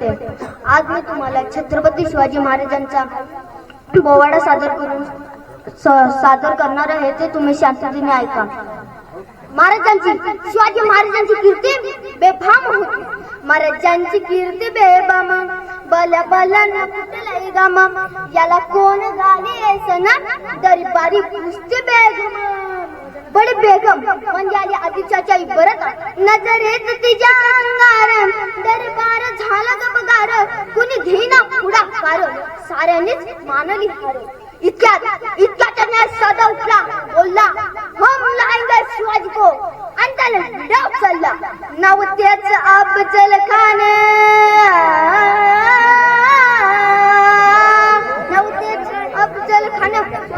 पटेल. आज मी तुम्हाला छत्रपती शिवाजी महाराजांचा पोवाडा सादर करणार आहे, ते तुम्ही शांततेने ऐका. शिवाजी महाराजांची कीर्ती बेफाम होती. महाराजांची कीर्ती बेबाम, बला बला कुठलाही गाम, याला कोण गाली सना दरबारी पुसते बेगम. बडे बेगम म्हणजे आली आदिचाच्या इबरत, नजरेत तिच्या अंगार दरबार झाला गबगार, कुणी घेईना पुढाकार, साऱ्यांनीच मानली हार. इतक्यात सदा उठला, बोलला हम लाएंगे शिवाजी को, आणि त्याला डाव चालला. नाव त्याच अफजल खान, नाव त्याच अफजल खान.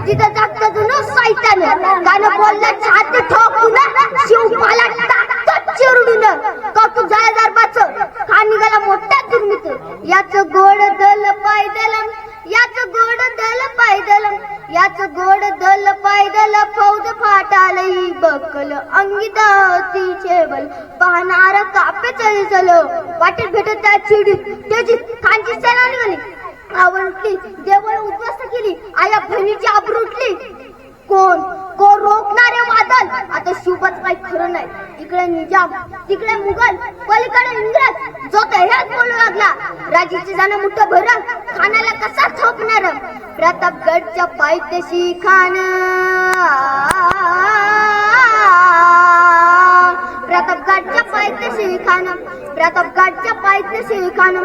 तिथं जागतं जुनं सैतान, गाणं बोलला छाती ठोकून, शिवपाला टाकत चिरडून. कौतुक झालं दरबारचं, खान निघाला मोठा दुर्मित. याच गोड दल पायदल, याच गोड दल पायदल, याच गोड दल पायदल, फौज फाटालही बकल, अंगी दातीचे बल, पाहणार कापे चल. वाटेत भेटत त्या चिडी त्याची खानची सेना निघाली. आवडली देवळ उद्ध्वस्त केली, आया बहिणीची आबरू उठली. कोण रोखणारे वादल, आता शिवबाच काही खरं नाही. इकडे निजाम, तिकडे मुघल, पलीकडे इंग्रज, जो हेच बोलू लागला. राजीचे जाणं मोठं भरल, खानाला कसा थोपणार. प्रतापगडच्या पायथ्याशी खान, प्रतापगडच्या पायथ्याशी खान, प्रतापगडच्या पायथ्याशी खान,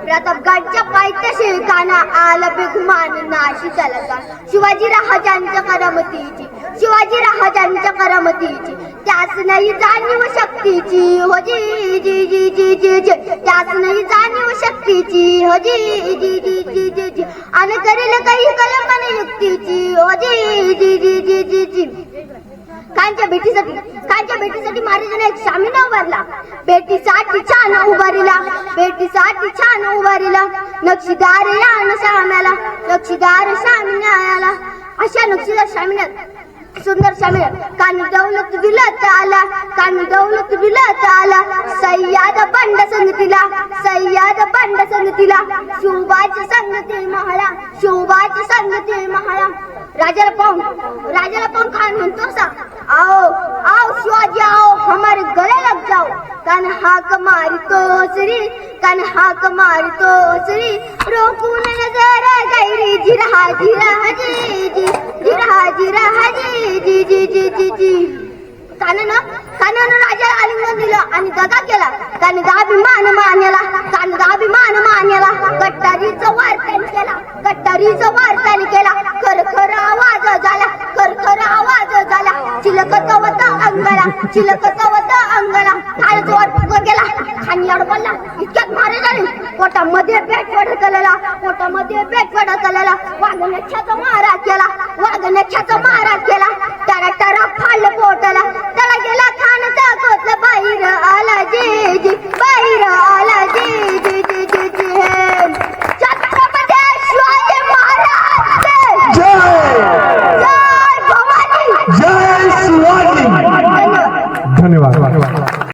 प्रतापगडच्या पायथ्याशी खान, आला बेगुमान नाशी चला. शिवाजी राजांच्या करामतीची, शिवाजी राजांच्या करामतीची, त्याच नाही जाणीव शक्तीची. हो जी जी जी जी जी जी, त्याच नाही जाणीव शक्तीची. हो जी जी जी जी जी जी, आणि करेल काही कल्पना युक्तीची. हो जी जी जी जी जी जी. खानच्या भेटीसाठी महाराजांनी एक शामिना उभारला. भेटीसाठी छान उभारिला, भेटीसाठी छान उभारिला. नक्षीदार या न शाम्याला, नक्षीदार शामिन्याला. अशा नक्षीदार शामिन्यात सुंदर शामिया, कान दौलत दिलत आला, कान दौलत दिलत आला. सय्याद बंड संगतीला, सय्याद बंड संगतीला. शिवबाची संगती महाळा, शिवबाची संगती महाळा. राजाला पाहून खान म्हणतो असा, आओ आओ शिवाजी आओ, हमारे गले लग जाओ. कान हाक मारतो श्री, कान हाक मारतो श्री, रोकून नजर गैरी. जिरहा जिरहा जी जी, जिरहा जिरहा जी जी जी जी जी जी. कानानं राजाला आलिंगन दिलं आणि दगा केला. कानदाभिमान मान्याला, कानदाभिमान मान्याला. गट्टारीचं वार्तान केला, गट्टारीचं वार्तान केला. खरखर आवाज झाला, खरखर आवाज झाला. चिलकतवत अंगला, चिलकतवत अंगला. खान जोर गेला, खान अडबडला. इतक्यात महाराजांनी पोटामध्ये पेट पडकलेला, पोटामध्ये पेट पडकलेला. वाघनख्याचा मारा केला, वाघनख्याचा